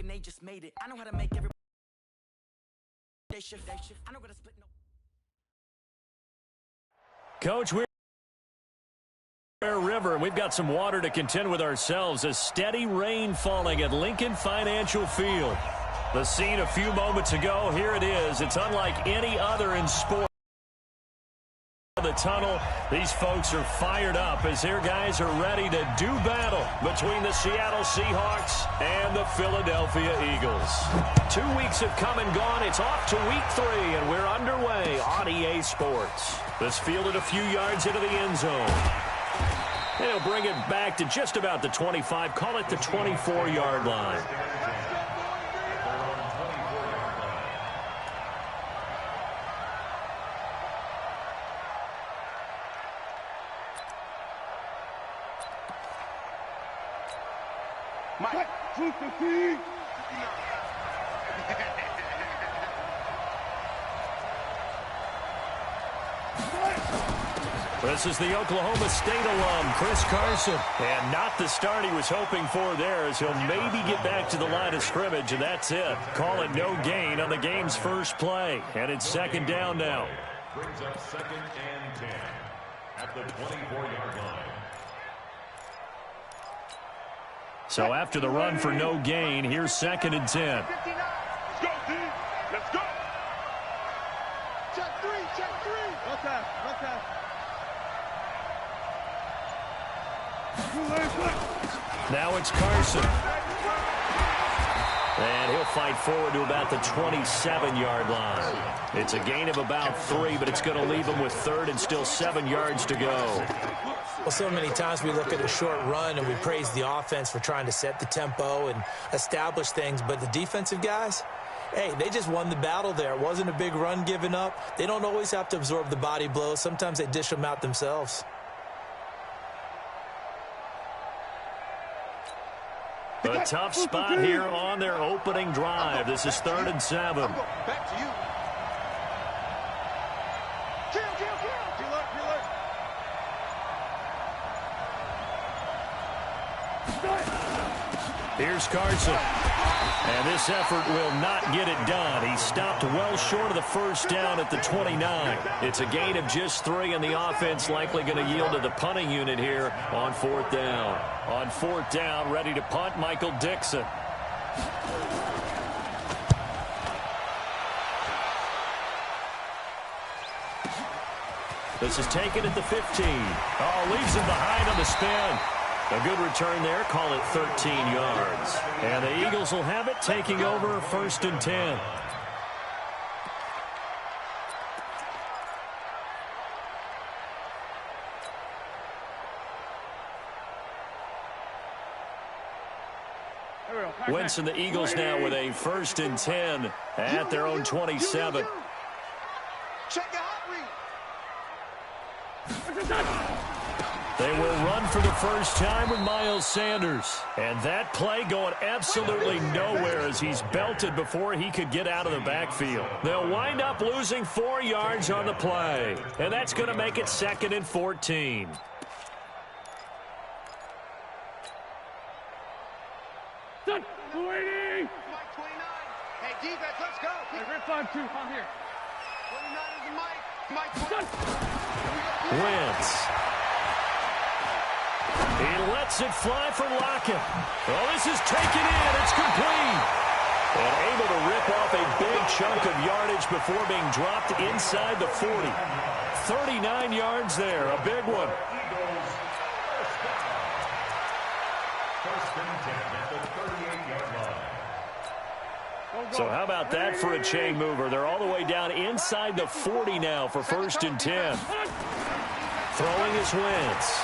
and they just made it. I know how to make everybody they shift. I know how to split no. Coach, we're River, and we've got some water to contend with ourselves. A steady rain falling at Lincoln Financial Field. The scene a few moments ago, here it is. It's unlike any other in sport. The tunnel, these folks are fired up as their guys are ready to do battle between the Seattle Seahawks and the Philadelphia Eagles. 2 weeks have come and gone. It's off to week 3, and we're underway on EA Sports. This fielded a few yards into the end zone. And he'll bring it back to just about the 25, call it the 24-yard line. This is the Oklahoma State alum, Chris Carson. And not the start he was hoping for there, as he'll maybe get back to the line of scrimmage, and that's it. Call it no gain on the game's first play. And it's second down now. Brings up 2nd and 10 at the 24-yard line. So after the run for no gain, here's 2nd and 10. Let's go, D. Let's go. Check 3. Okay. Now it's Carson. And he'll fight forward to about the 27-yard line. It's a gain of about 3, but it's going to leave him with 3rd and still 7 yards to go. Well, so many times we look at a short run and we praise the offense for trying to set the tempo and establish things, but the defensive guys, hey, they just won the battle there. It wasn't a big run given up. They don't always have to absorb the body blows. Sometimes they dish them out themselves. A tough spot here on their opening drive. This is 3rd and 7. Back to you. Kill. Here's Carson. And this effort will not get it done. He stopped well short of the first down at the 29. It's a gain of just 3, and the offense likely going to yield to the punting unit here on 4th down. On 4th down, ready to punt, Michael Dixon. This is taken at the 15. Oh, leaves him behind on the spin. A good return there, call it 13 yards. And the Eagles will have it, taking over 1st and 10. Wentz and the Eagles now with a 1st and 10 at their own 27. Check the hot read. They will run for the first time with Miles Sanders. And that play going absolutely nowhere as he's belted before he could get out of the backfield. They'll wind up losing 4 yards on the play. And that's going to make it 2nd and 14. Mike 29. Hey, defense, let's go. Hey, rip 5-2. I'm here. 29 is the Mike 29. Wentz. He lets it fly for Lockett. Oh, this is taken in. It's complete. And able to rip off a big chunk of yardage before being dropped inside the 40. 39 yards there. A big one. So how about that for a chain mover? They're all the way down inside the 40 now for 1st and 10. Throwing is Wentz.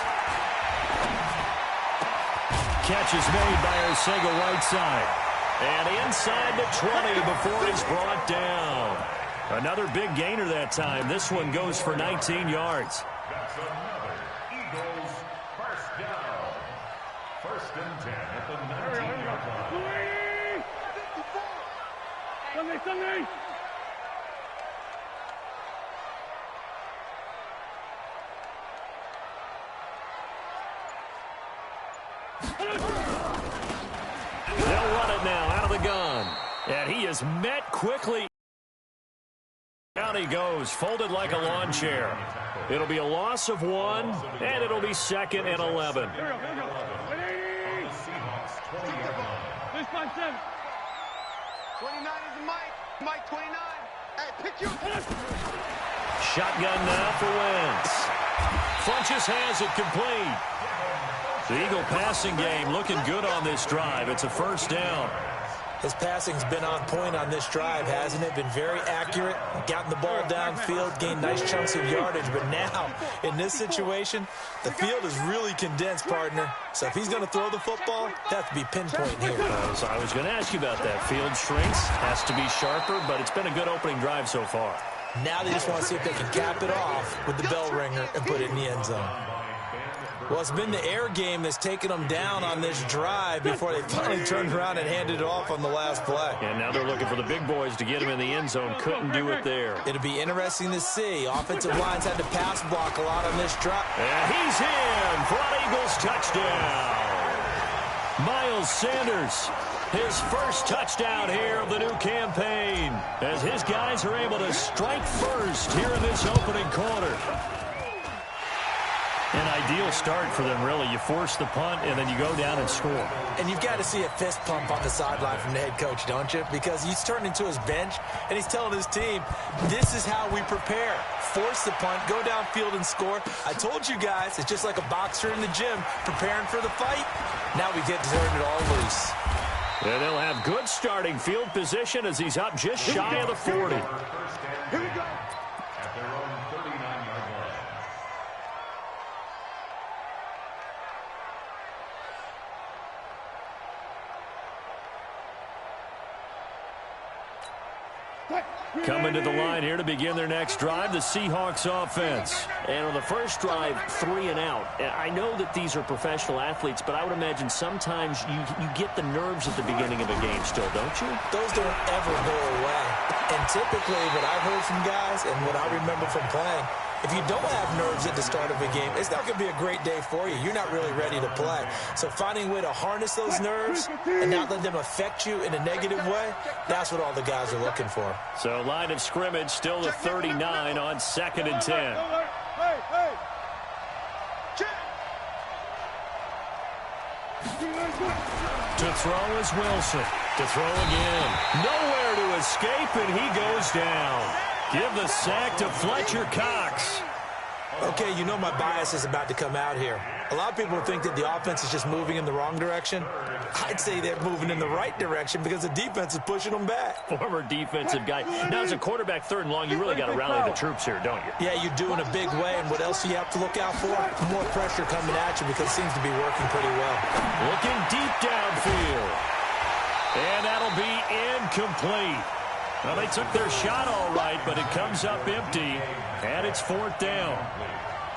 Catch is made by Arcega right side. And inside the 20 before he's brought down. Another big gainer that time. This one goes for 19 yards. That's another Eagles first down. 1st and 10 at the 19-yard line. Sunday. They'll run it now out of the gun. And he is met quickly. Down he goes, folded like a lawn chair. It'll be a loss of 1, and it'll be 2nd and 11. Here we go. 657. 29 is the Mike 29. Hey, pick your... Shotgun now for Wentz. Funches has it complete. The Eagle passing game looking good on this drive. It's a first down. His passing's been on point on this drive, hasn't it? Been very accurate, gotten the ball downfield, gained nice chunks of yardage. But now, in this situation, the field is really condensed, partner. So if he's going to throw the football, they have to be pinpointing here. I was going to ask you about that. Field shrinks, has to be sharper, but it's been a good opening drive so far. Now they just want to see if they can cap it off with the bell ringer and put it in the end zone. Well, it's been the air game that's taken them down on this drive before they finally turned around and handed it off on the last play. And now they're looking for the big boys to get him in the end zone. Couldn't do it there. It'll be interesting to see. Offensive lines had to pass block a lot on this drive. And he's in for an Eagles touchdown. Miles Sanders, his first touchdown here of the new campaign, as his guys are able to strike first here in this opening quarter. An ideal start for them, really. You force the punt, and then you go down and score. And you've got to see a fist pump on the sideline from the head coach, don't you? Because he's turned into his bench, and he's telling his team, this is how we prepare. Force the punt, go downfield and score. I told you guys, it's just like a boxer in the gym preparing for the fight. Now we get to turn it all loose. And they'll have good starting field position as he's up just shy of the 40. Here we go. At their own 39-yard line. Coming to the line here to begin their next drive, the Seahawks offense. And on the first drive, 3 and out. I know that these are professional athletes, but I would imagine sometimes you get the nerves at the beginning of a game still, don't you? Those don't ever go away. And typically what I've heard from guys and what I remember from playing, if you don't have nerves at the start of a game, it's not going to be a great day for you. You're not really ready to play. So finding a way to harness those nerves and not let them affect you in a negative way, that's what all the guys are looking for. So line of scrimmage still the 39 on 2nd and 10. Hey. Check. To throw is Wilson. To throw again. Nowhere to escape, and he goes down. Give the sack to Fletcher Cox. Okay, you know my bias is about to come out here. A lot of people think that the offense is just moving in the wrong direction. I'd say they're moving in the right direction because the defense is pushing them back. Former defensive guy. Now, as a quarterback, 3rd and long, you really got to rally the troops here, don't you? Yeah, you do in a big way, and what else do you have to look out for? More pressure coming at you because it seems to be working pretty well. Looking deep downfield. And that'll be incomplete. Well, they took their shot all right, but it comes up empty, and it's 4th down.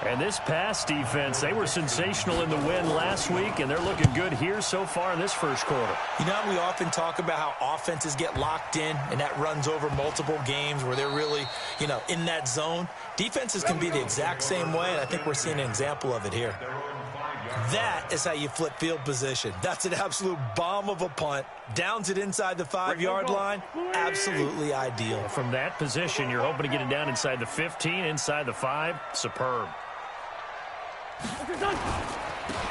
And this pass defense, they were sensational in the win last week, and they're looking good here so far in this first quarter. You know, we often talk about how offenses get locked in, and that runs over multiple games where they're really, in that zone. Defenses can be the exact same way, and I think we're seeing an example of it here. That is how you flip field position. That's an absolute bomb of a punt. Downs it inside the 5-yard line. Absolutely ideal. From that position, you're hoping to get it down inside the 15, inside the 5. Superb.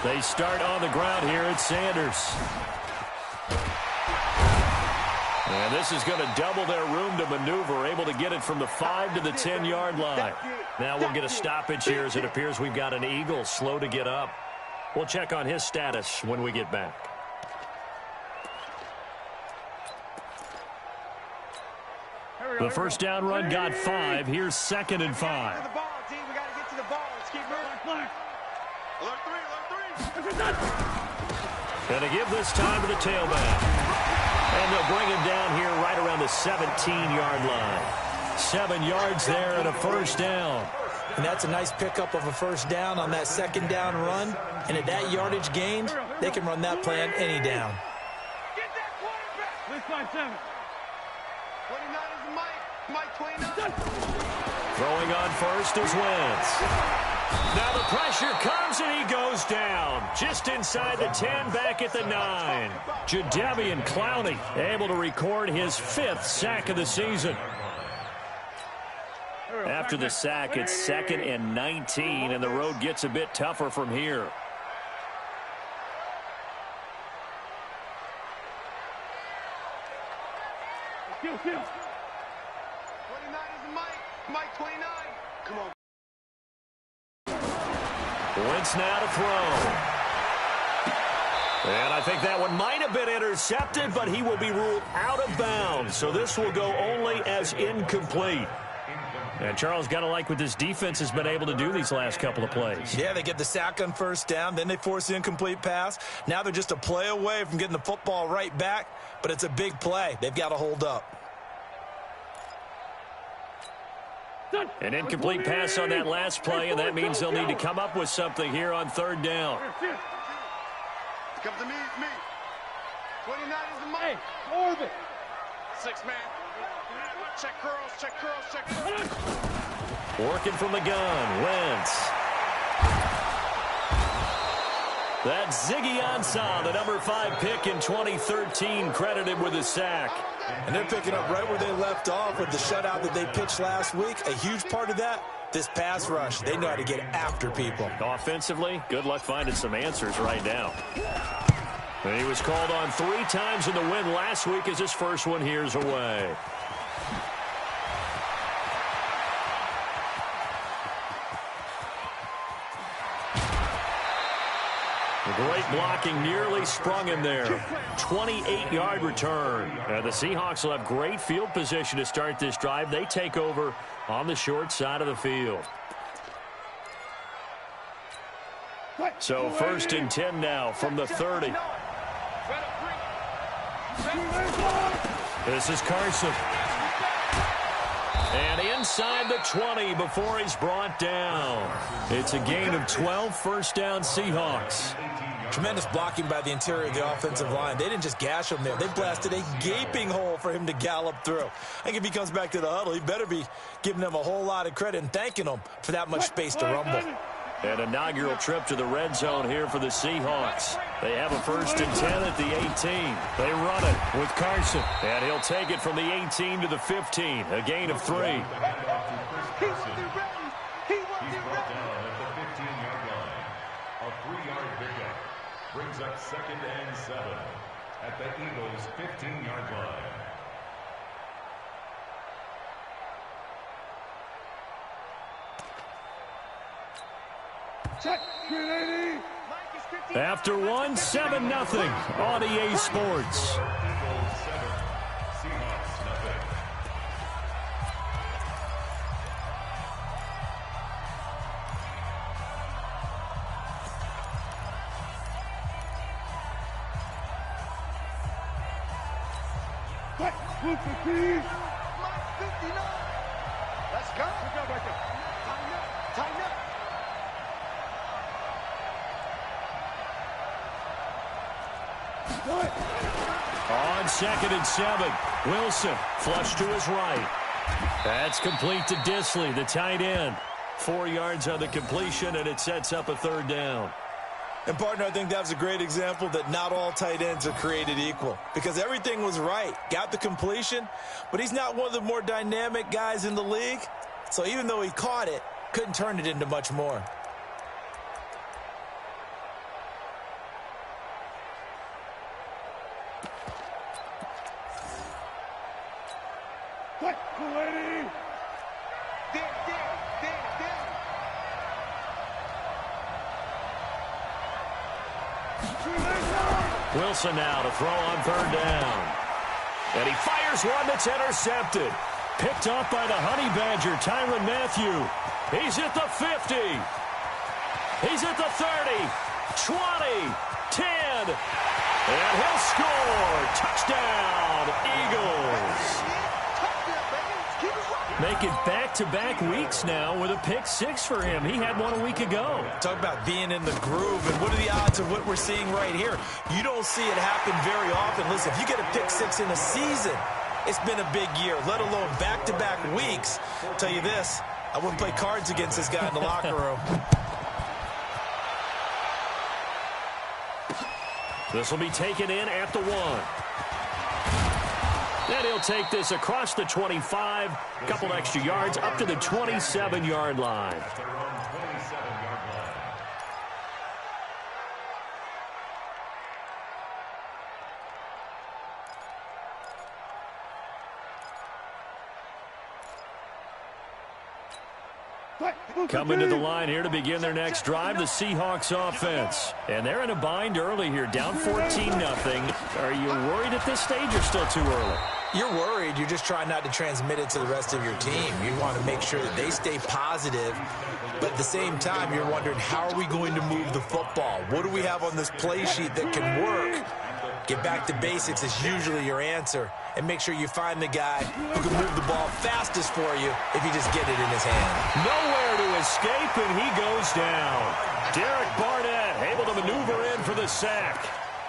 They start on the ground here at Sanders. And this is going to double their room to maneuver, able to get it from the 5 to the 10-yard line. Now we'll get a stoppage here as it appears we've got an Eagle slow to get up. We'll check on his status when we get back. The first down run got 5. Here's 2nd and 5. We got to get to the ball. Let's keep moving. Alert 3. Going to give this time to the tailback. And they'll bring him down here right around the 17-yard line. 7 yards there and a first down. And that's a nice pickup of a first down on that 2nd down run. And at that yardage gained, they can run that play on any down. Get that quarterback. 657. 29 is the Mike 29. Throwing on first is Wentz. Now the pressure comes and he goes down. Just inside the 10, back at the 9. Jadeveon Clowney able to record his 5th sack of the season. After the sack, it's 2nd and 19, and the road gets a bit tougher from here. Kill. 29 is the Mike 29. Come on. Wentz now to throw. And I think that one might have been intercepted, but he will be ruled out of bounds. So this will go only as incomplete. And Charles, got to like what this defense has been able to do these last couple of plays. Yeah, they get the sack on first down, then they force the incomplete pass. Now they're just a play away from getting the football right back, but it's a big play. They've got to hold up. An incomplete pass on that last play, and that means they'll need to come up with something here on 3rd down. Come to me. 29 is the Mike. Orbit. 6 man. Check curls. Working from the gun, Wentz. That's Ziggy Ansah, the number 5 pick in 2013, credited with a sack. And they're picking up right where they left off with the shutout that they pitched last week. A huge part of that, this pass rush. They know how to get after people. Offensively, good luck finding some answers right now. And he was called on 3 times in the win last week as his first one here's away. Great blocking, nearly sprung him there. 28-yard return. The Seahawks will have great field position to start this drive. They take over on the short side of the field. So 1st and 10 now from the 30. This is Carson. And inside the 20 before he's brought down. It's a gain of 12, first down Seahawks. Tremendous blocking by the interior of the offensive line. They didn't just gash him there. They blasted a gaping hole for him to gallop through. I think if he comes back to the huddle, he better be giving them a whole lot of credit and thanking them for that much space to rumble. An inaugural trip to the red zone here for the Seahawks. They have a 1st and 10 at the 18. They run it with Carson. And he'll take it from the 18 to the 15. A gain of 3. He's brought down at the 15-yard line. A 3-yard pickup brings up 2nd and 7 at the Eagles' 15-yard line. After 1, 7-0 on EA Sports. Eagles 7, Seahawks nothing. Mike 59. Let's go. Good job right there. Tighten up. On 2nd and 7, Wilson flush to his right. That's complete to Disley, the tight end. 4 yards on the completion, and it sets up a 3rd down. And, partner, I think that was a great example that not all tight ends are created equal. Because everything was right. Got the completion, but he's not one of the more dynamic guys in the league. So even though he caught it, couldn't turn it into much more. Wilson now to throw on 3rd down. And he fires one that's intercepted. Picked off by the Honey Badger, Tyrann Mathieu. He's at the 50. He's at the 30, 20, 10. And he'll score. Touchdown, Eagles. Make it back-to-back weeks now with a pick-6 for him. He had one a week ago. Talk about being in the groove, and what are the odds of what we're seeing right here? You don't see it happen very often. Listen, if you get a pick-6 in a season, it's been a big year, let alone back-to-back weeks. I'll tell you this, I wouldn't play cards against this guy in the locker room. This will be taken in at the 1. And he'll take this across the 25, a couple extra yards, up to the 27-yard line. At their own 27-yard line. Coming to the line here to begin their next drive, the Seahawks offense. And they're in a bind early here, down 14-0. Are you worried at this stage or still too early? You're worried. You're just trying not to transmit it to the rest of your team. You want to make sure that they stay positive. But at the same time, you're wondering, how are we going to move the football? What do we have on this play sheet that can work? Get back to basics is usually your answer. And make sure you find the guy who can move the ball fastest for you if you just get it in his hand. Nowhere to escape, and he goes down. Derek Barnett able to maneuver in for the sack.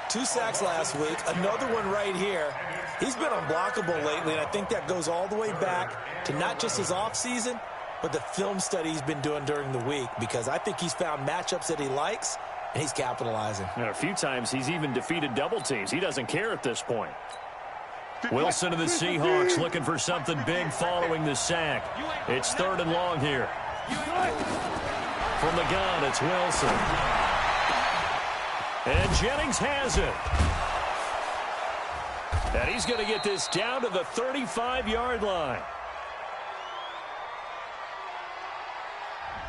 2 sacks last week, another one right here. He's been unblockable lately, and I think that goes all the way back to not just his offseason, but the film study he's been doing during the week, because I think he's found matchups that he likes, and he's capitalizing. And a few times he's even defeated double teams. He doesn't care at this point. Wilson and the Seahawks looking for something big following the sack. It's 3rd and long here. From the gun, it's Wilson. And Jennings has it. And he's going to get this down to the 35-yard line.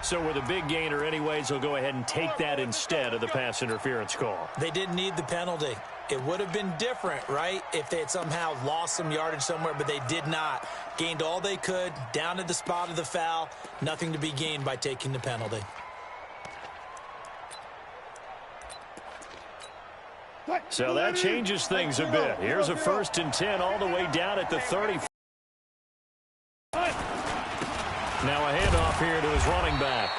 So with a big gainer anyways, he'll go ahead and take that instead of the pass interference call. They didn't need the penalty. It would have been different, right, if they had somehow lost some yardage somewhere, but they did not. Gained all they could, down at the spot of the foul. Nothing to be gained by taking the penalty. So that changes things a bit. Here's a 1st and 10 all the way down at the 30. Now a handoff here to his running back.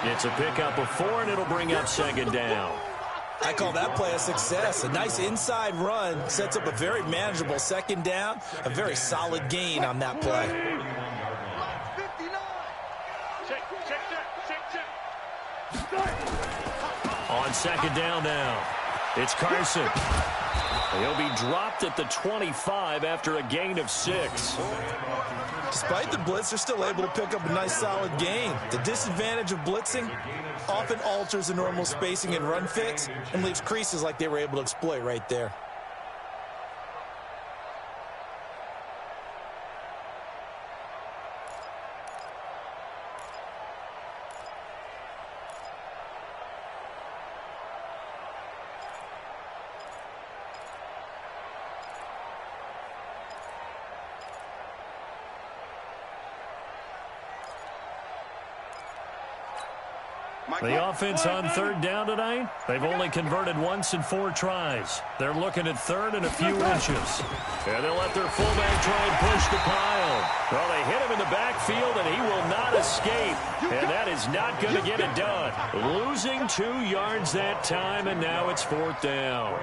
It's a pickup of 4, and it'll bring up 2nd down. I call that play a success. A nice inside run sets up a very manageable 2nd down. A very solid gain on that play. On 2nd down now, it's Carson. He'll be dropped at the 25 after a gain of 6. Despite the blitz, they're still able to pick up a nice solid gain. The disadvantage of blitzing often alters the normal spacing and run fits and leaves creases like they were able to exploit right there. The offense on 3rd down tonight, they've only converted once in 4 tries. They're looking at 3rd and a few inches. And they'll let their fullback try and push the pile. Well, they hit him in the backfield, and he will not escape. And that is not going to get it done. Losing 2 yards that time, and now it's 4th down.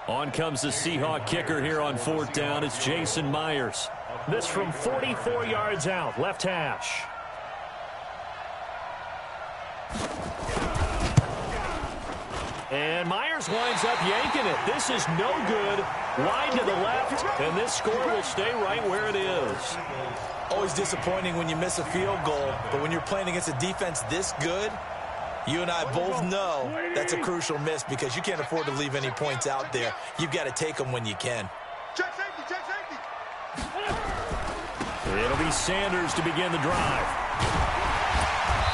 On comes the Seahawk kicker here on 4th down. It's Jason Myers. This from 44 yards out, left hash. And Myers winds up yanking it. This is no good. Wide to the left, and this score will stay right where it is. Always disappointing when you miss a field goal, but when you're playing against a defense this good, you and I both know that's a crucial miss because you can't afford to leave any points out there. You've got to take them when you can. Check safety, check safety. It'll be Sanders to begin the drive.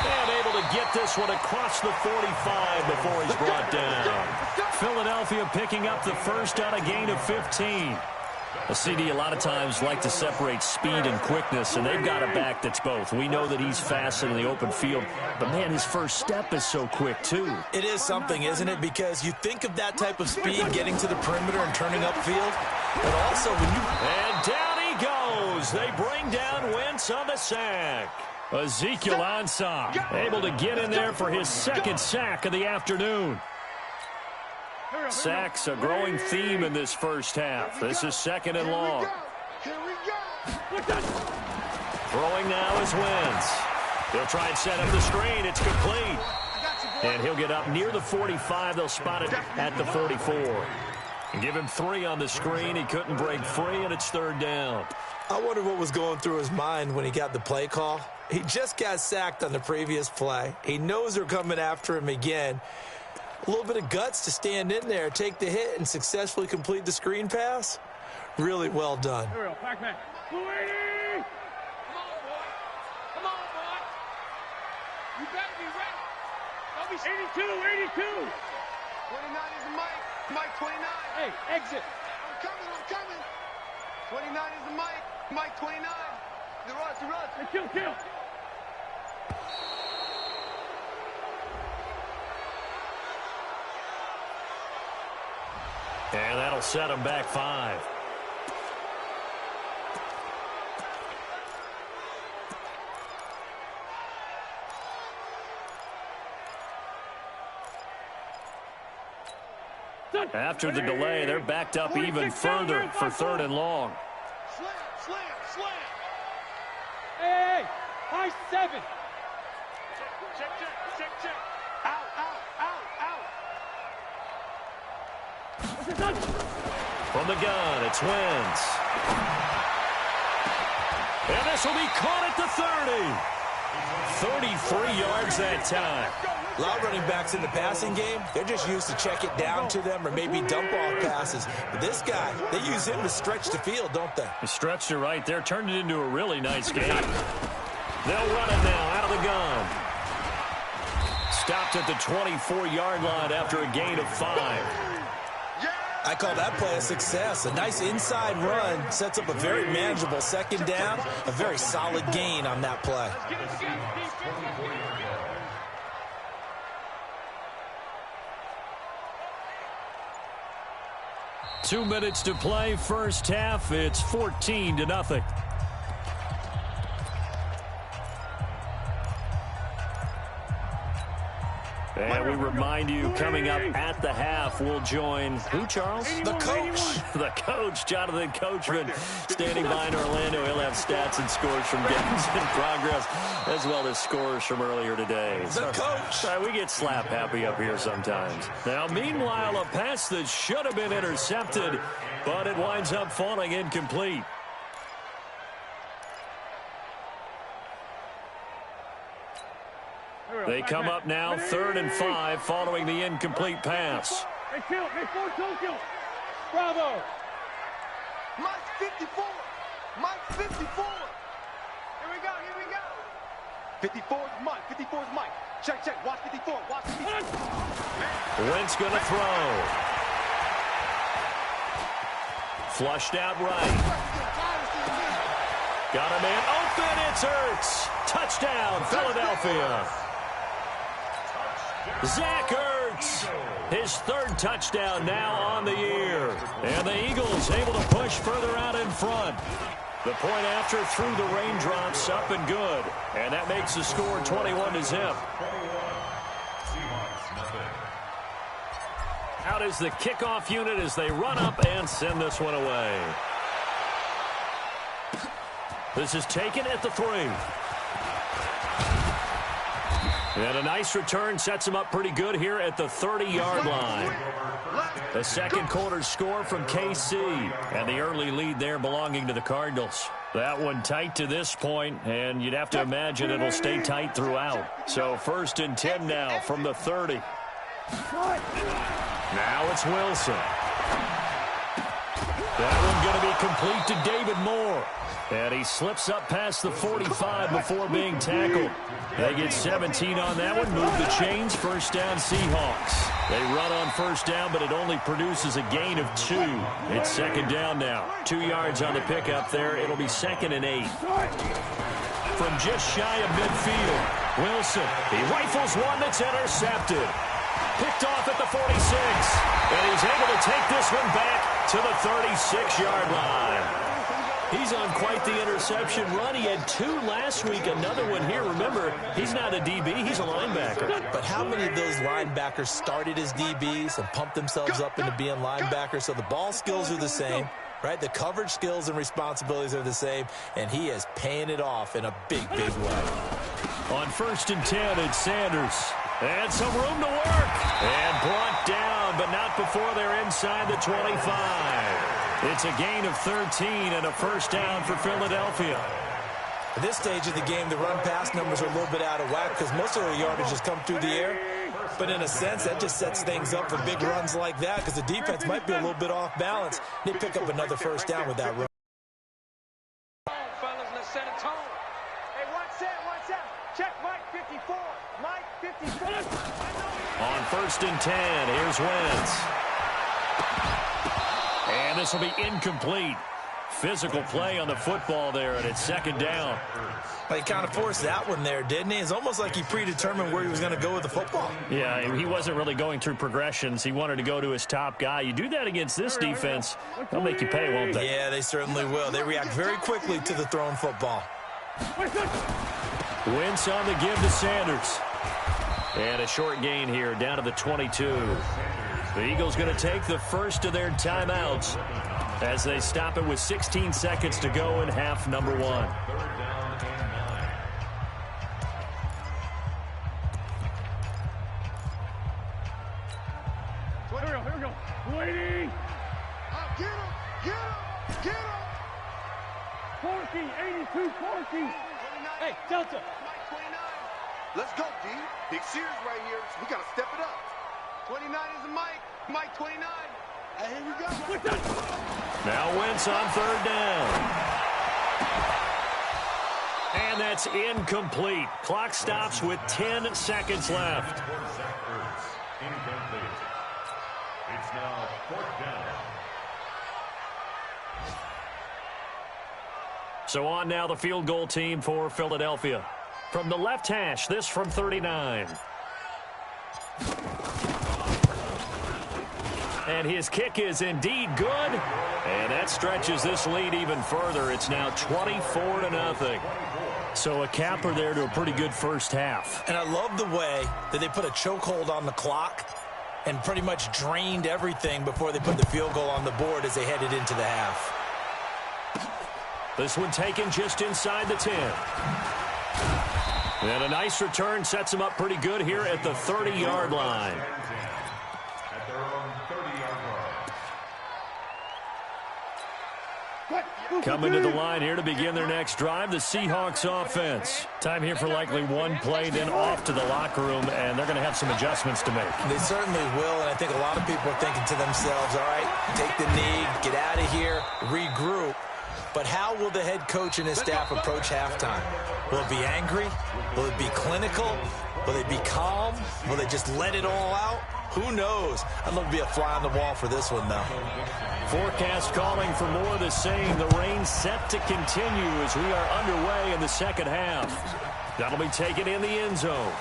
And able to get this one across the 45 before he's brought down. Philadelphia picking up the first on a gain of 15. A CD a lot of times like to separate speed and quickness, and they've got a back that's both. We know that he's fast in the open field, but, man, his first step is so quick, too. It is something, isn't it? Because you think of that type of speed getting to the perimeter and turning upfield, but also when you... And down he goes. They bring down Wentz on the sack. Ezekiel Ansah able to get in there for his 2nd sack of the afternoon. Sacks a growing theme in this first half. This is 2nd and long. Throwing now is Wentz. They'll try and set up the screen. It's complete. And he'll get up near the 45. They'll spot it at the 44. Give him 3 on the screen. He couldn't break free, and it's 3rd down. I wonder what was going through his mind when he got the play call. He just got sacked on the previous play. He knows they're coming after him again. A little bit of guts to stand in there, take the hit, and successfully complete the screen pass. Really well done. Here we go, Pac-Man. 280! Come on, boy. Come on, boy. You better be ready. Don't be 82, 82. 29 is the mic. Mike 29. Hey, exit. I'm coming. 29 is the mic. Mike 29. The rush. Hey, kill. And that'll set him back 5. After the delay, they're backed up even further for 3rd and long. Slam. Hey, high 7. Check. Out. From the gun, it's Wentz. And this will be caught at the 30. 33 yards that time. A lot of running backs in the passing game, they're just used to check it down to them or maybe dump off passes. But this guy, they use him to stretch the field, don't they? He stretched it right there, turned it into a really nice game. They'll run it now out of the gun. Stopped at the 24-yard line after a gain of 5. I call that play a success. A nice inside run sets up a very manageable 2nd down, a very solid gain on that play. 2 minutes to play, first half. It's 14-0. And we remind you, coming up at the half, we'll join who, Charles? The coach. The coach, Jonathan Coachman, standing by in Orlando. He'll have stats and scores from games in progress, as well as scores from earlier today. The coach. We get slap happy up here sometimes. Now, meanwhile, a pass that should have been intercepted, but it winds up falling incomplete. They come up now 3rd and 5 following the incomplete pass. Hey, kill. Hey, 4 kill. Bravo. Mike 54. Mike 54. Here we go. 54 is Mike. 54 is Mike. Check. Watch 54. Watch 54. Wentz going to throw. Flushed out right. Got a man open. It's Ertz. Touchdown, Philadelphia. Zach Ertz, his 3rd touchdown now on the year. And the Eagles able to push further out in front. The point after through the raindrops, up and good. And that makes the score 21-0. Out is the kickoff unit as they run up and send this one away. This is taken at the 3. And a nice return sets him up pretty good here at the 30-yard line. The second quarter score from KC, and the early lead there belonging to the Cardinals. That one tight to this point, and you'd have to imagine it'll stay tight throughout. So 1st and 10 now from the 30. Now it's Wilson. That one going to be complete to David Moore. And he slips up past the 45 before being tackled. They get 17 on that one. Move the chains. 1st down Seahawks. They run on 1st down, but it only produces a gain of 2. It's 2nd down now. 2 yards on the pickup there. It'll be 2nd and 8. From just shy of midfield, Wilson. He rifles one that's intercepted. Picked off at the 46. And he's able to take this one back to the 36-yard line. He's on quite the interception run. He had 2 last week, another one here. Remember, he's not a DB, he's a linebacker. But how many of those linebackers started as DBs and pumped themselves up into being linebackers? So the ball skills are the same, right? The coverage skills and responsibilities are the same, and he is paying it off in a big, big way. On 1st and 10, it's Sanders. And some room to work. And brought down, but not before they're inside the 25. It's a gain of 13 and a first down for Philadelphia. At this stage of the game, the run-pass numbers are a little bit out of whack because most of their yardage has come through the air. But in a sense, that just sets things up for big runs like that because the defense might be a little bit off balance. They pick up another first down with that run. Fellas, let's set a tone. Hey, one set. Check Mike 54. Mike 54. On 1st and 10, here's Wentz. And this will be incomplete. Physical play on the football there, and it's 2nd down. He kind of forced that one there, didn't he? It's almost like he predetermined where he was going to go with the football. Yeah, he wasn't really going through progressions. He wanted to go to his top guy. You do that against this defense, they'll make you pay, won't they? Yeah, they certainly will. They react very quickly to the thrown football. Wentz on the give to Sanders. And a short gain here down to the 22. The Eagles going to take the first of their timeouts as they stop it with 16 seconds to go in half number 1. 3rd down and 9. Here we go. Waiting. Get him. Porky, 82, Porky. Hey, Delta. Mike 29. Let's go, D. Big Sears right here. We got to step it up. 29 is a Mike. Mike 29. And here we go. Now Wentz on 3rd down. And that's incomplete. Clock stops with 10 seconds left. Incomplete. It's now 4th down. So on now the field goal team for Philadelphia. From the left hash, this from 39. And his kick is indeed good. And that stretches this lead even further. It's now 24-0. So a capper there to a pretty good first half. And I love the way that they put a chokehold on the clock and pretty much drained everything before they put the field goal on the board as they headed into the half. This one taken just inside the 10. And a nice return sets him up pretty good here at the 30-yard line. At their own 30-yard line. Coming to the line here to begin their next drive, the Seahawks offense. Time here for likely one play, then off to the locker room, and they're going to have some adjustments to make. They certainly will, and I think a lot of people are thinking to themselves, all right, take the knee, get out of here, regroup. But how will the head coach and his staff approach halftime? Will it be angry? Will it be clinical? Will they be calm? Will they just let it all out? Who knows? I'd love to be a fly on the wall for this one, though. Forecast calling for more of the same. The rain set to continue as we are underway in the second half. That'll be taken in the end zone.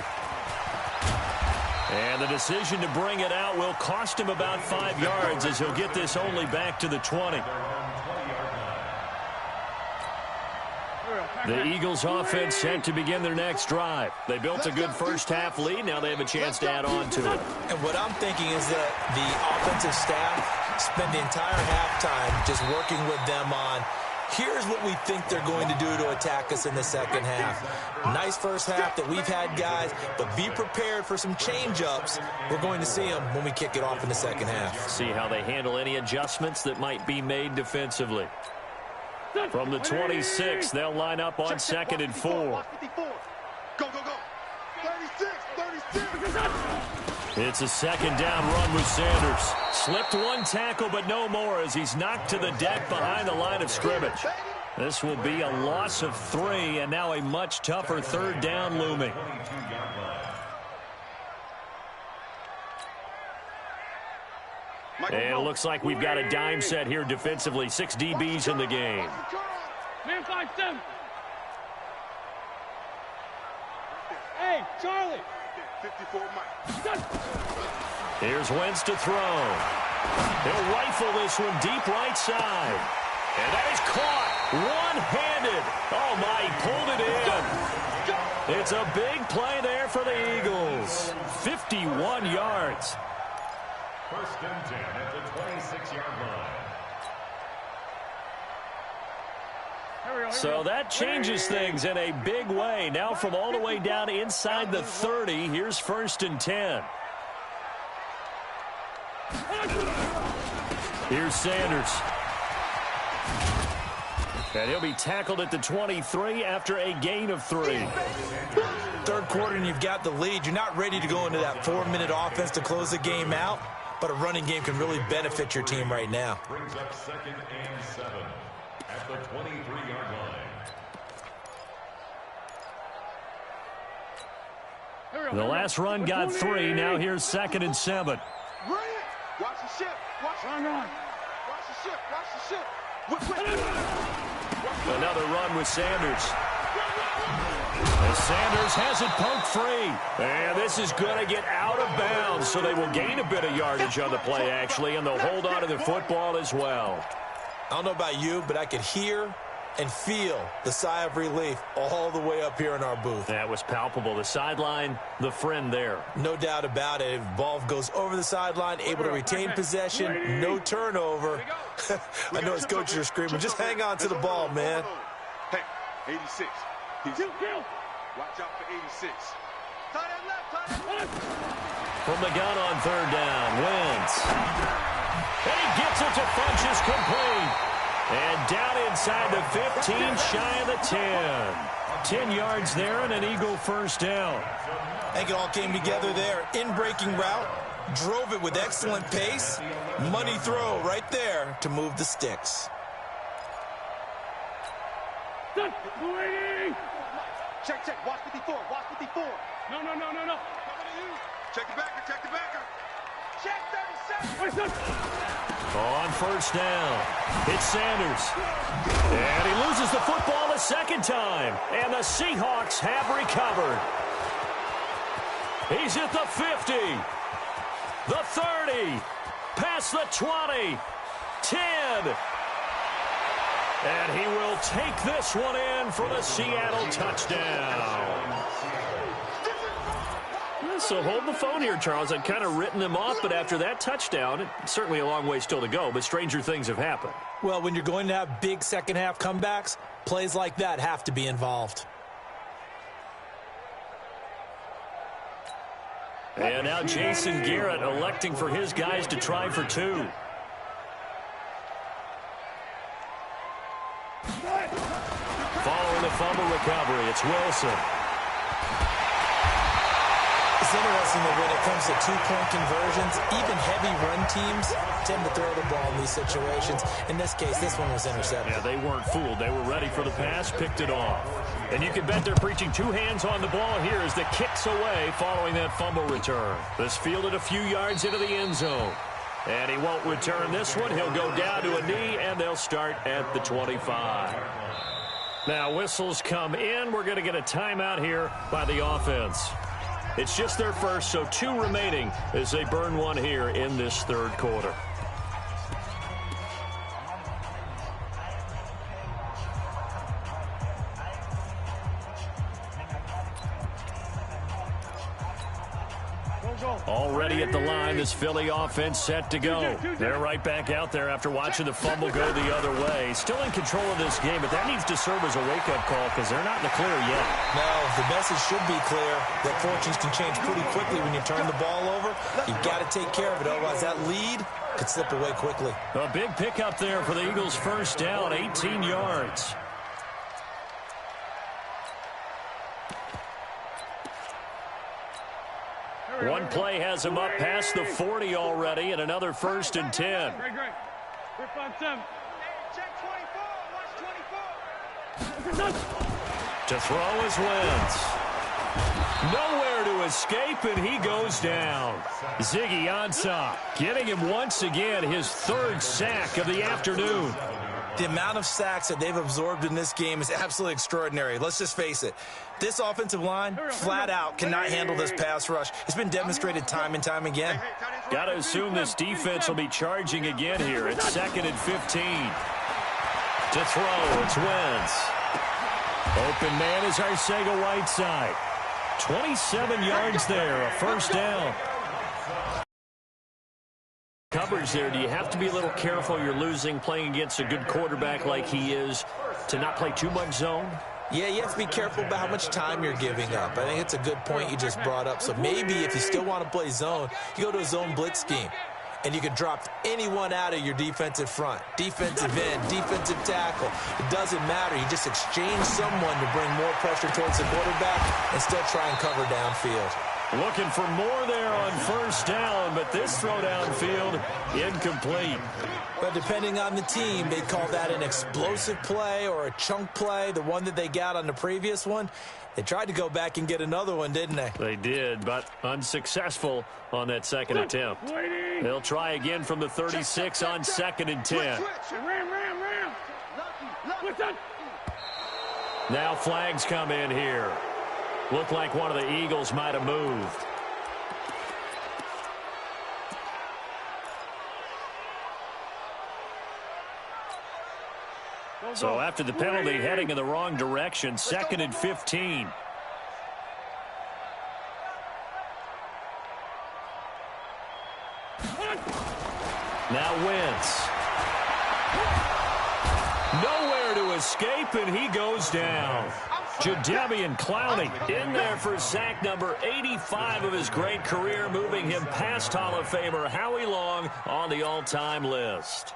And the decision to bring it out will cost him about 5 yards as he'll get this only back to the 20. The Eagles offense set to begin their next drive. They built a good first half lead. Now they have a chance to add on to it. And what I'm thinking is that the offensive staff spend the entire halftime just working with them on, here's what we think they're going to do to attack us in the second half. Nice first half that we've had, guys, but be prepared for some change-ups. We're going to see them when we kick it off in the second half. See how they handle any adjustments that might be made defensively. From the 26, they'll line up on 2nd and 4. Go, go, go. 36. It's a 2nd down run with Sanders. Slipped one tackle, but no more as he's knocked to the deck behind the line of scrimmage. This will be a loss of 3, and now a much tougher 3rd down looming. And it looks like we've got a dime set here defensively. 6 DBs in the game. Man 5-7. Hey, Charlie. 54 Mike. Here's Wentz to throw. He'll rifle this one deep right side. And that is caught one-handed. Oh, my, he pulled it in. It's a big play there for the Eagles. 51 yards. 1st and 10 at the 26-yard line. So that changes things in a big way. Now from all the way down inside the 30, here's 1st and 10. Here's Sanders. And he'll be tackled at the 23 after a gain of 3. Third quarter and you've got the lead. You're not ready to go into that 4-minute offense to close the game out, but a running game can really benefit your team right now. Brings up 2nd and 7 at the 23-yard line. The last run got 3. Now here's 2nd and 7. Run it. Watch the ship. Watch the ship. Watch the ship. Another run with Sanders. And Sanders has it poked free. And this is going to get out of bounds, so they will gain a bit of yardage on the play, actually, and they'll hold on to the football as well. I don't know about you, but I could hear and feel the sigh of relief all the way up here in our booth. That was palpable. The sideline, the friend there. No doubt about it. If ball goes over the sideline, able to retain possession, no turnover. I know his coaches are screaming, just hang on to the ball, man. Hey, 86. Watch out for 86. Tight end left. From the gun on 3rd down, Wentz. And he gets it to Funchess complete. And down inside the 15, shy of the 10. 10 yards there and an Eagle 1st down. I think it all came together there. In-breaking route, drove it with excellent pace. Money throw right there to move the sticks. Check. Watch 54. No. Check the backer. Check 37. On 1st down, it's Sanders. And he loses the football a 2nd time. And the Seahawks have recovered. He's at the 50, the 30, past the 20, 10. And he will take this one in for the Seattle touchdown. So hold the phone here, Charles. I'd kind of written them off, but after that touchdown, it's certainly a long way still to go, but stranger things have happened. Well, when you're going to have big second-half comebacks, plays like that have to be involved. And now Jason Garrett electing for his guys to try for 2. Following the fumble recovery, it's Wilson. It's interesting that when it comes to 2-point conversions, even heavy run teams tend to throw the ball in these situations. In this case, this one was intercepted. Yeah, they weren't fooled. They were ready for the pass, picked it off. And you can bet they're preaching 2 hands on the ball here as the kick's away following that fumble return. This fielded a few yards into the end zone. And he won't return this one. He'll go down to a knee, and they'll start at the 25. Now, whistles come in. We're going to get a timeout here by the offense. It's just their first, so 2 remaining as they burn one here in this 3rd quarter. Already at the line, this Philly offense set to go. They're right back out there after watching the fumble go the other way. Still in control of this game, but that needs to serve as a wake-up call because they're not in the clear yet. No, the message should be clear that fortunes can change pretty quickly when you turn the ball over. You've got to take care of it, otherwise that lead could slip away quickly. A big pickup there for the Eagles' 1st down, 18 yards. One play has him up past the 40 already, and another 1st and 10. Great. Rip on 7. Check 24. Watch 24. To throw is Wentz. Nowhere to escape, and he goes down. Ziggy Ansah getting him once again his 3rd sack of the afternoon. The amount of sacks that they've absorbed in this game is absolutely extraordinary. Let's just face it. This offensive line, flat out, cannot handle this pass rush. It's been demonstrated time and time again. Got to assume this defense will be charging again here. It's 2nd and 15. To throw, it's Wentz. Open man is Arcega-Whiteside. 27 yards there, a 1st down. Coverage there. Do you have to be a little careful? You're losing, playing against a good quarterback like he is. to not play too much zone? Yeah, you have to be careful about how much time you're giving up. I think it's a good point you just brought up. So maybe if you still want to play zone, you go to a zone blitz scheme. And you can drop anyone out of your defensive front, defensive end, defensive tackle. It doesn't matter. You just exchange someone to bring more pressure towards the quarterback and still try and cover downfield. Looking for more there on first down, but this throw downfield incomplete. But depending on the team, they call that an explosive play or a chunk play, the one that they got on the previous one. They tried to go back and get another one, didn't they? They did, but unsuccessful on that second attempt. They'll try again from the 36 on 2nd and 10. Now flags come in here. Looked like one of the Eagles might have moved. So after the penalty, heading in the wrong direction, 2nd and 15. Now Wentz. Nowhere to escape, and he goes down. Jadeveon Clowney in there for sack number 85 of his great career, moving him past Hall of Famer Howie Long on the all-time list.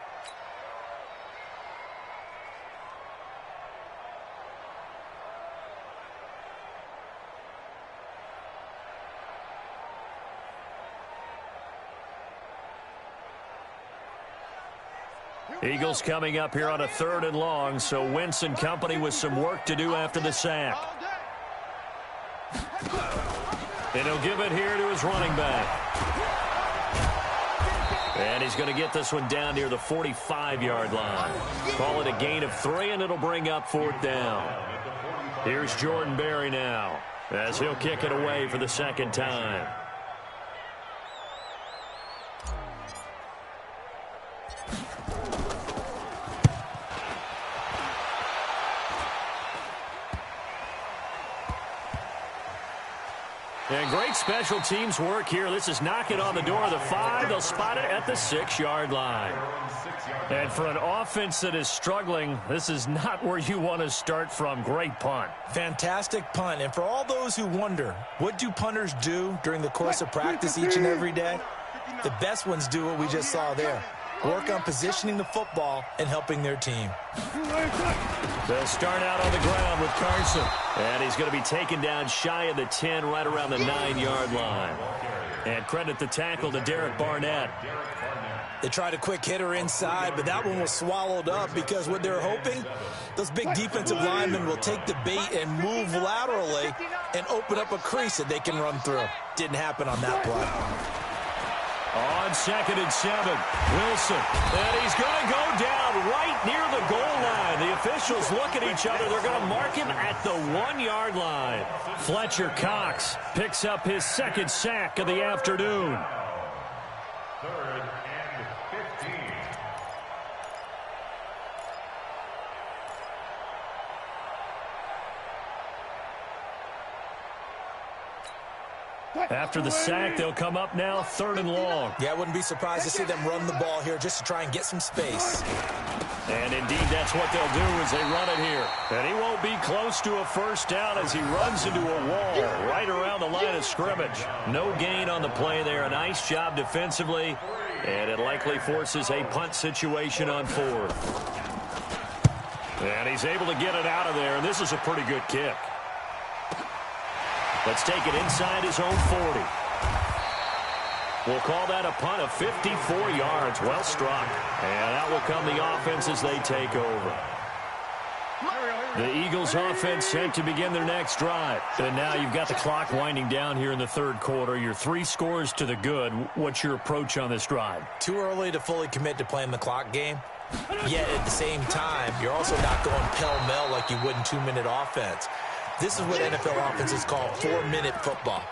Eagles coming up here on a 3rd and long, so Wentz and company with some work to do after the sack. And he'll give it here to his running back. And he's going to get this one down near the 45-yard line. Call it a gain of 3, and it'll bring up 4th down. Here's Jordan Berry now, as he'll kick it away for the 2nd time. And great special teams work here. This is knocking on the door of the 5. They'll spot it at the 6-yard line. And for an offense that is struggling, this is not where you want to start from. Great punt. Fantastic punt. And for all those who wonder, what do punters do during the course of practice each and every day? The best ones do what we just saw there. Work on positioning the football and helping their team. They'll start out on the ground with Carson. And he's going to be taken down shy of the 10, right around the 9-yard line. And credit the tackle to Derek Barnett. They tried a quick hitter inside, but that one was swallowed up because what they're hoping, those big defensive linemen will take the bait and move laterally and open up a crease that they can run through. Didn't happen on that play. On 2nd and 7, Wilson. And he's going to go down right near the goal line. The officials look at each other. They're going to mark him at the 1-yard line. Fletcher Cox picks up his 2nd sack of the afternoon. 3rd and 15. After the sack, they'll come up now 3rd and long. Yeah, I wouldn't be surprised to see them run the ball here just to try and get some space. And indeed, that's what they'll do as they run it here. And he won't be close to a 1st down as he runs into a wall right around the line of scrimmage. No gain on the play there. A nice job defensively. And it likely forces a punt situation on 4th. And he's able to get it out of there. And this is a pretty good kick. Let's take it inside his own 40. We'll call that a punt of 54 yards. Well struck. And out will come the offense as they take over. The Eagles offense set to begin their next drive. And now you've got the clock winding down here in the 3rd quarter. Your 3 scores to the good. What's your approach on this drive? Too early to fully commit to playing the clock game. Yet at the same time, you're also not going pell-mell like you would in 2-minute offense. This is what NFL offenses call 4-minute football.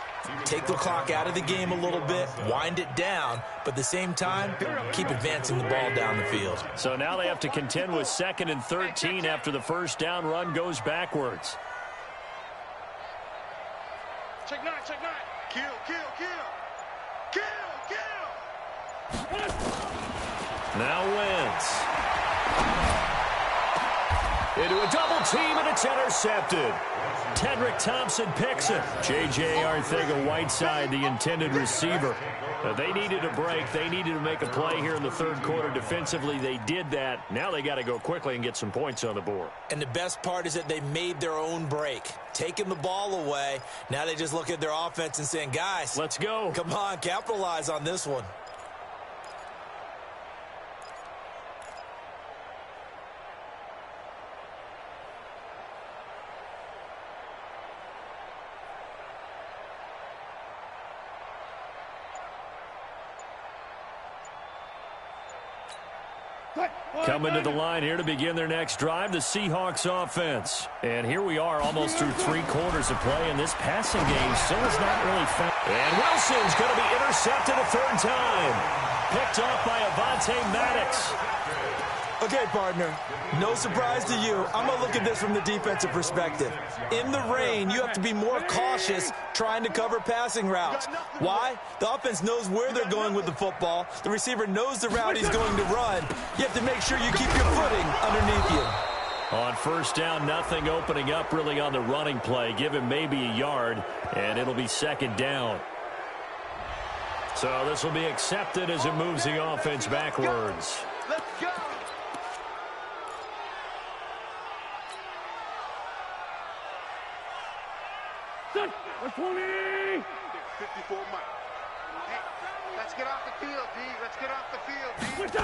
Take the clock out of the game a little bit, wind it down, but at the same time, keep advancing the ball down the field. So now they have to contend with 2nd and 13 after the 1st down run goes backwards. Check 9, check 9. Kill, kill, kill. Kill, kill. Now Wentz. Into a double team, and it's intercepted. Tedrick Thompson picks it. J.J. Arthega-Whiteside, the intended receiver. They needed a break. They needed to make a play here in the third quarter. Defensively, they did that. Now they got to go quickly and get some points on the board. And the best part is that they made their own break, taking the ball away. Now they just look at their offense and saying, guys, let's go. Come on, capitalize on this one. Coming to the line here to begin their next drive, the Seahawks offense. And here we are almost through 3 quarters of play, and this passing game still is not really found. And Wilson's going to be intercepted a third time. Picked off by Avonte Maddox. Okay, partner, no surprise to you. I'm going to look at this from the defensive perspective. In the rain, you have to be more cautious trying to cover passing routes. Why? The offense knows where they're going with the football. The receiver knows the route he's going to run. You have to make sure you keep your footing underneath you. On first down, nothing opening up really on the running play. Give him maybe a yard, and it'll be second down. So this will be accepted as it moves the offense backwards. Let's go. Let's 20. 54 Mike. Hey, let's get off the field, D. Let's get off the field, D.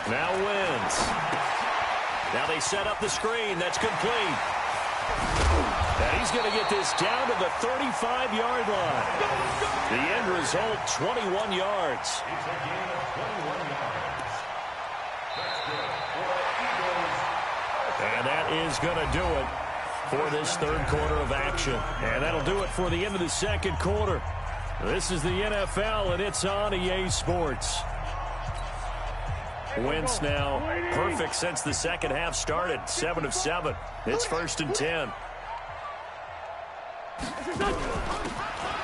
Now wins. Now they set up the screen. That's complete. And he's going to get this down to the 35-yard line. The end result, 21 yards. It's a gain of 21 yards. That's good for Eagles. And that is going to do it for this third quarter of action. And that'll do it for the end of the second quarter. This is the NFL, and it's on EA Sports. Wentz now perfect since the second half started. 7 of 7. It's 1st and 10.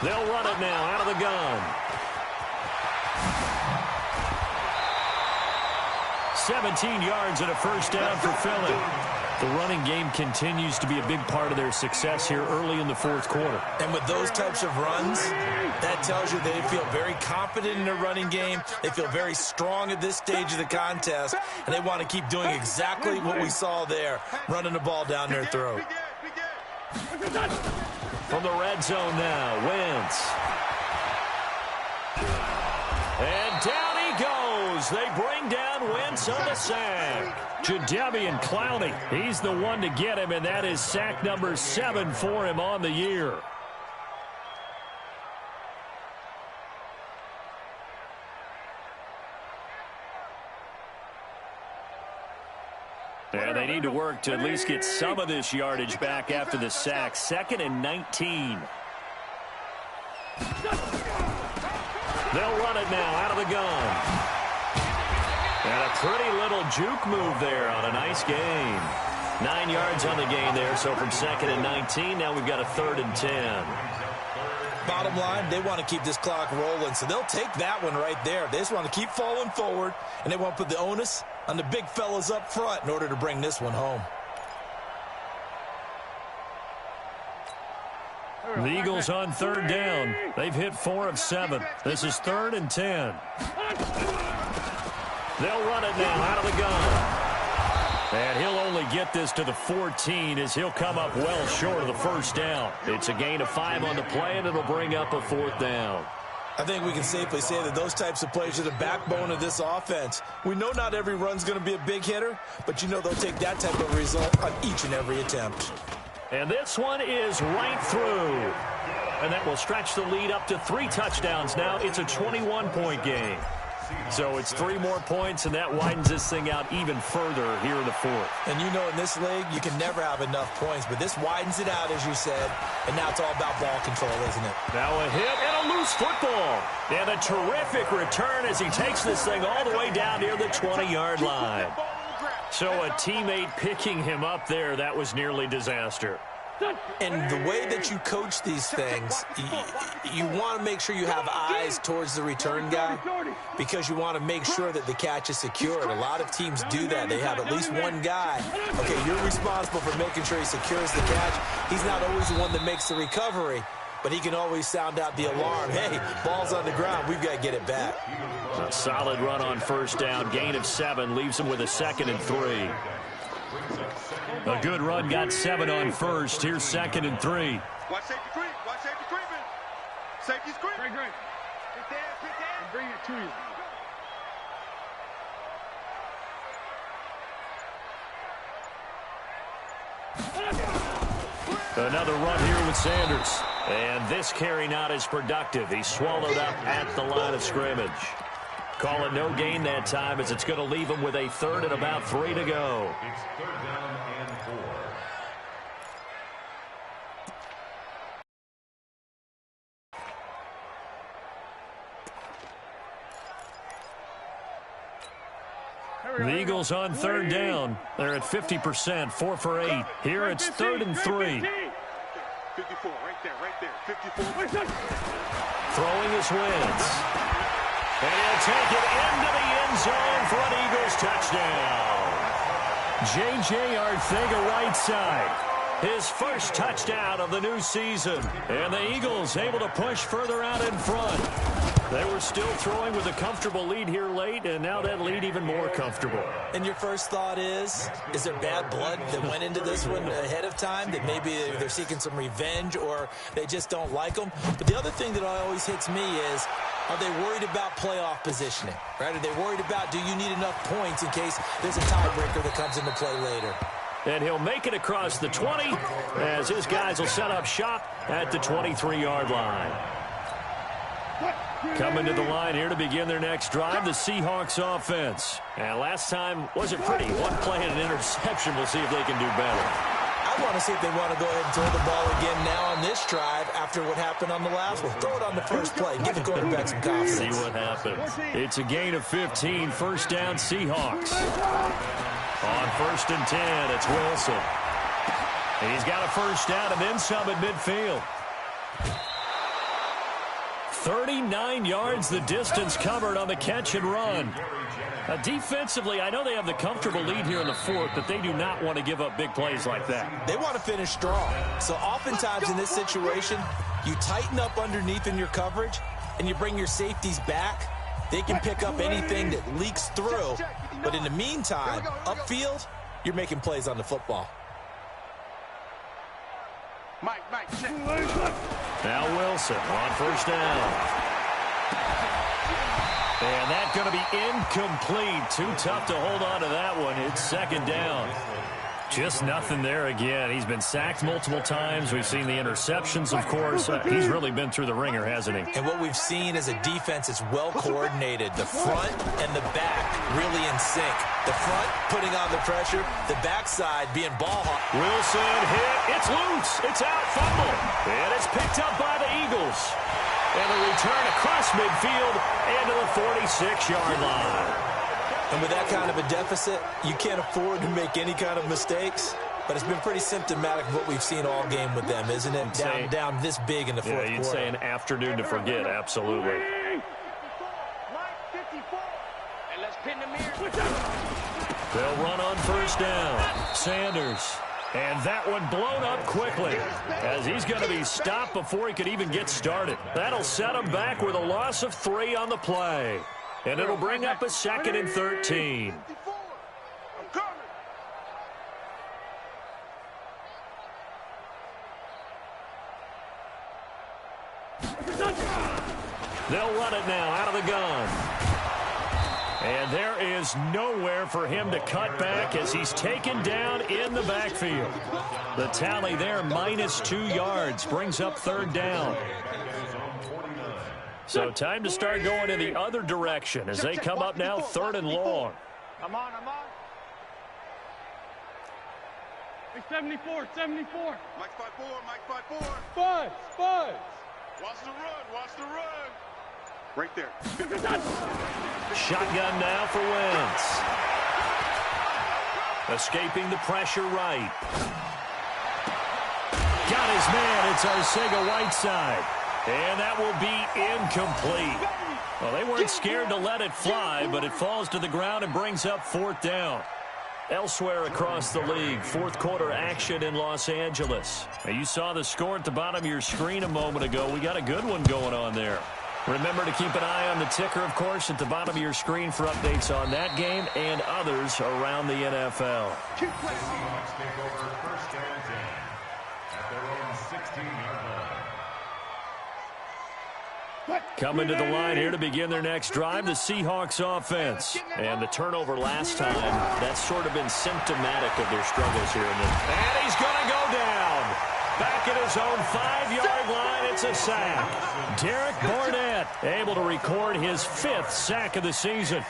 They'll run it now out of the gun. 17 yards and a first down for Philly. The running game continues to be a big part of their success here early in the fourth quarter. And with those types of runs, that tells you they feel very confident in their running game. They feel very strong at this stage of the contest, and they want to keep doing exactly what we saw there, running the ball down their throat. From the red zone now, Wentz. And down he goes. They bring down Wentz on the sack. Jadeveon Clowney, he's the one to get him, and that is sack number 7 for him on the year. And they need to work to at least get some of this yardage back after the sack. 2nd and 19. They'll run it now out of the gun. And a pretty little juke move there on a nice gain. 9 yards on the gain there, so from 2nd and 19, now we've got a 3rd and 10. Bottom line, they want to keep this clock rolling, so they'll take that one right there. They just want to keep falling forward, and they want to put the onus on the big fellas up front in order to bring this one home. The Eagles on 3rd down. They've hit 4 of 7. This is 3rd and 10. They'll run it now out of the gun. And he'll only get this to the 14 as he'll come up well short of the first down. It's a gain of 5 on the play, and it'll bring up a 4th down. I think we can safely say that those types of plays are the backbone of this offense. We know not every run's going to be a big hitter, but you know they'll take that type of result on each and every attempt. And this one is right through. And that will stretch the lead up to 3 touchdowns now. It's a 21-point game. So it's 3 more points, and that widens this thing out even further here in the fourth. And you know in this league, you can never have enough points, but this widens it out, as you said, and now it's all about ball control, isn't it? Now a hit and a loose football. And a terrific return as he takes this thing all the way down near the 20-yard line. So a teammate picking him up there, that was nearly disaster. And the way that you coach these things, you want to make sure you have eyes towards the return guy because you want to make sure that the catch is secured. A lot of teams do that. They have at least one guy. Okay, you're responsible for making sure he secures the catch. He's not always the one that makes the recovery, but he can always sound out the alarm. Hey, ball's on the ground. We've got to get it back. A solid run on first down. Gain of 7 leaves him with a 2nd and 3. A good run got 7 on first. Here's 2nd and 3. Watch safety creep. Watch safety creeping. Safety's creeping. Great. Bring it to you. Another run here with Sanders. And this carry not as productive. He's swallowed up at the line of scrimmage. Call it no gain that time as it's going to leave him with a 3rd and about 3 to go. It's 3rd down and 4. The Eagles on 3rd down. They're at 50%, 4 for 8. Here it's 3rd and 3. 54, right there. 54. Throwing his wins. And he'll take it into the end zone for an Eagles touchdown. J.J. Arthega right side. His first touchdown of the new season. And the Eagles able to push further out in front. They were still throwing with a comfortable lead here late, and now that lead even more comfortable. And your first thought is there bad blood that went into this one ahead of time, that maybe they're seeking some revenge or they just don't like them? But the other thing that always hits me is, are they worried about playoff positioning? Right? Are they worried about, do you need enough points in case there's a tiebreaker that comes into play later? And he'll make it across the 20 as his guys will set up shop at the 23-yard line. Coming to the line here to begin their next drive, the Seahawks offense. And last time wasn't pretty. One play and an interception. We'll see if they can do better. I want to see if they want to go ahead and throw the ball again now on this drive after what happened on the last one. Throw it on the first play. Give the quarterback some confidence. See what happens. It's a gain of 15. First down, Seahawks. On 1st and 10, it's Wilson. And he's got a first down and then some at midfield. 39 yards the distance covered on the catch and run. Defensively, I know they have the comfortable lead here in the 4th, but they do not want to give up big plays like that. They want to finish strong. So oftentimes in this situation, you tighten up underneath in your coverage and you bring your safeties back. They can pick up anything that leaks through. But in the meantime, upfield, you're making plays on the football. Mike, check. Now Wilson on first down. And that's going to be incomplete. Too tough to hold on to that one. It's 2nd down. Just nothing there again. He's been sacked multiple times. We've seen the interceptions, of course. He's really been through the ringer, hasn't he? And what we've seen is a defense that's well coordinated. The front and the back really in sync. The front putting on the pressure, the backside being ball hawk. Wilson hit. It's loose. It's out. Fumble. And it's picked up by the Eagles. And a return across midfield and to the 46-yard line. And with that kind of a deficit, you can't afford to make any kind of mistakes. But it's been pretty symptomatic of what we've seen all game with them, isn't it? Down this big in the fourth quarter. You'd say an afternoon to forget, absolutely. And let's pin the mirror. They'll run on first down. Sanders. And that one blown up quickly as he's going to be stopped before he could even get started. That'll set him back with a loss of 3 on the play. And it'll bring up a 2nd and 13. They'll run it now out of the gun. And there is nowhere for him to cut back as he's taken down in the backfield. The tally there, -2 yards, brings up 3rd down. So time to start going in the other direction as they come up now 3rd and long. I'm on. Hey, 74. Mike 5-4. Buzz. Watch the run. Right there. Shotgun now for Wentz. Escaping the pressure right. Got his man. It's Arcega-Whiteside. And that will be incomplete. Well, they weren't scared to let it fly, but it falls to the ground and brings up 4th down. Elsewhere across the league, 4th quarter action in Los Angeles. Now, you saw the score at the bottom of your screen a moment ago. We got a good one going on there. Remember to keep an eye on the ticker, of course, at the bottom of your screen for updates on that game and others around the NFL. The Seahawks take over 1st and 10 at their own 16-yard line. Coming to the line here to begin their next drive, the Seahawks offense. And the turnover last time, that's sort of been symptomatic of their struggles here. And he's going to go down. Back at his own 5-yard line, it's a sack. Derek Barnett able to record his 5th sack of the season.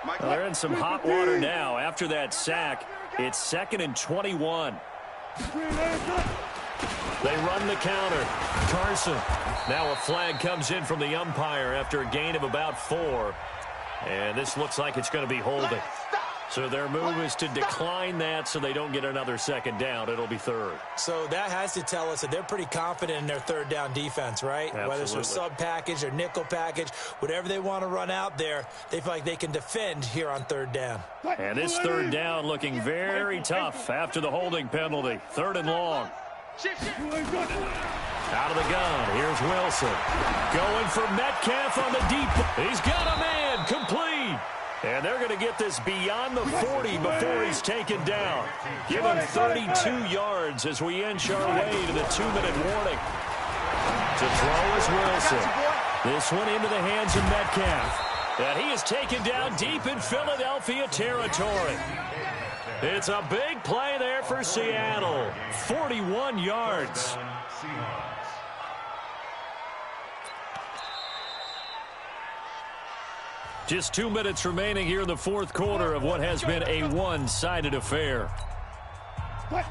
Well, they're in some hot water now. After that sack, it's 2nd and 21. They run the counter. Carson. Now a flag comes in from the umpire after a gain of about 4. And this looks like it's going to be holding. So their move is to decline that so they don't get another 2nd down. It'll be 3rd. So that has to tell us that they're pretty confident in their 3rd down defense, right? Absolutely. Whether it's a sub package or nickel package, whatever they want to run out there, they feel like they can defend here on 3rd down. And this 3rd down looking very tough after the holding penalty. 3rd and long. Out of the gun, here's Wilson. Going for Metcalf on the deep. He's got a man, complete. And they're going to get this beyond the 40 before he's taken down. Give him 32 yards as we inch our way to the 2-minute warning. To throw is Wilson. This one into the hands of Metcalf. And he is taken down deep in Philadelphia territory. It's a big play there for Seattle. 41 yards. Just 2 minutes remaining here in the 4th quarter of what has been a one-sided affair.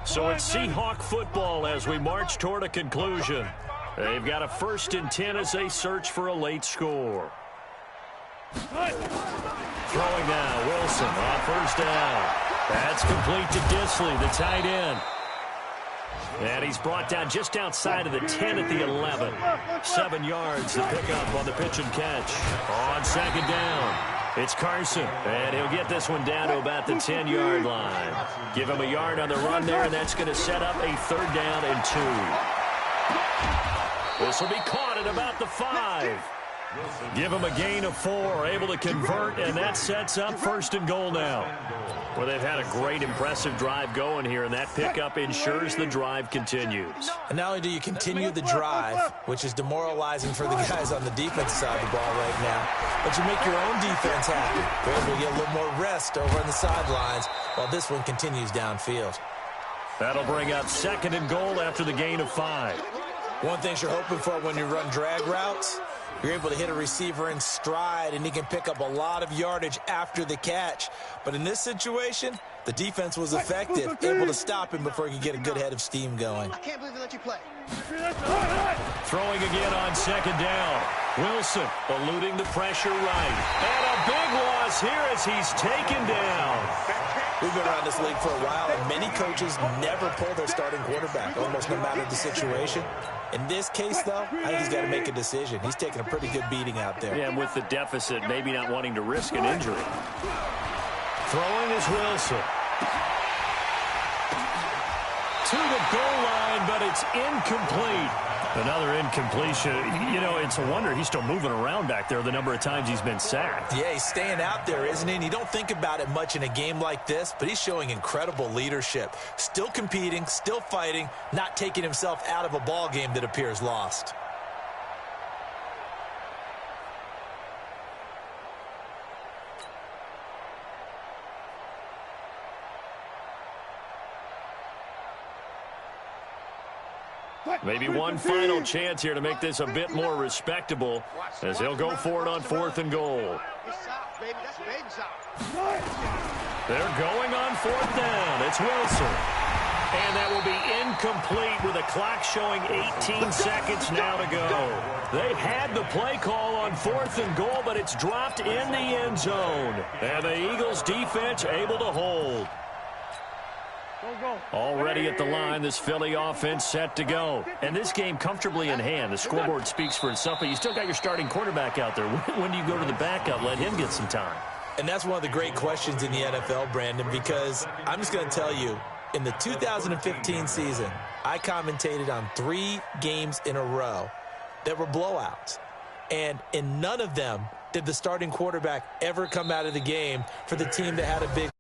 So it's Seahawk football as we march toward a conclusion. They've got a 1st and 10 as they search for a late score. Throwing now, Wilson on 1st down. That's complete to Disley, the tight end. And he's brought down just outside of the 10 at the 11. 7 yards to pick up on the pitch and catch. On 2nd down, it's Carson. And he'll get this one down to about the 10-yard line. Give him a yard on the run there, and that's going to set up a 3rd down and 2. This will be caught at about the 5. Give him a gain of 4, able to convert, and that sets up 1st and goal now. Well, they've had a great, impressive drive going here, and that pickup ensures the drive continues. And not only do you continue the drive, which is demoralizing for the guys on the defense side of the ball right now, but you make your own defense happy. They're able to get a little more rest over on the sidelines while this one continues downfield. That'll bring up 2nd and goal after the gain of 5. One thing you're hoping for when you run drag routes, you're able to hit a receiver in stride, and he can pick up a lot of yardage after the catch. But in this situation, the defense was effective, able to stop him before he could get a good head of steam going. I can't believe they let you play. Throwing again on 2nd down. Wilson eluding the pressure right. And a big loss here as he's taken down. We've been around this league for a while, and many coaches never pull their starting quarterback, almost no matter the situation. In this case, though, I think he's got to make a decision. He's taking a pretty good beating out there. Yeah, and with the deficit, maybe not wanting to risk an injury. Throwing is Wilson. To the goal line, but it's incomplete. Another incompletion. You know, it's a wonder he's still moving around back there the number of times he's been sacked. Yeah, he's staying out there, isn't he? And you don't think about it much in a game like this, but he's showing incredible leadership. Still competing, still fighting, not taking himself out of a ball game that appears lost. Maybe one final chance here to make this a bit more respectable as they'll go for it on 4th and goal. They're going on 4th down. It's Wilson. And that will be incomplete with a clock showing 18 seconds now to go. They had the play call on 4th and goal, but it's dropped in the end zone. And the Eagles defense able to hold. Already at the line, this Philly offense set to go. And this game comfortably in hand. The scoreboard speaks for itself, but you still got your starting quarterback out there. When do you go to the backup? Let him get some time. And that's one of the great questions in the NFL, Brandon, because I'm just going to tell you, in the 2015 season, I commentated on 3 games in a row that were blowouts. And in none of them did the starting quarterback ever come out of the game for the team that had a big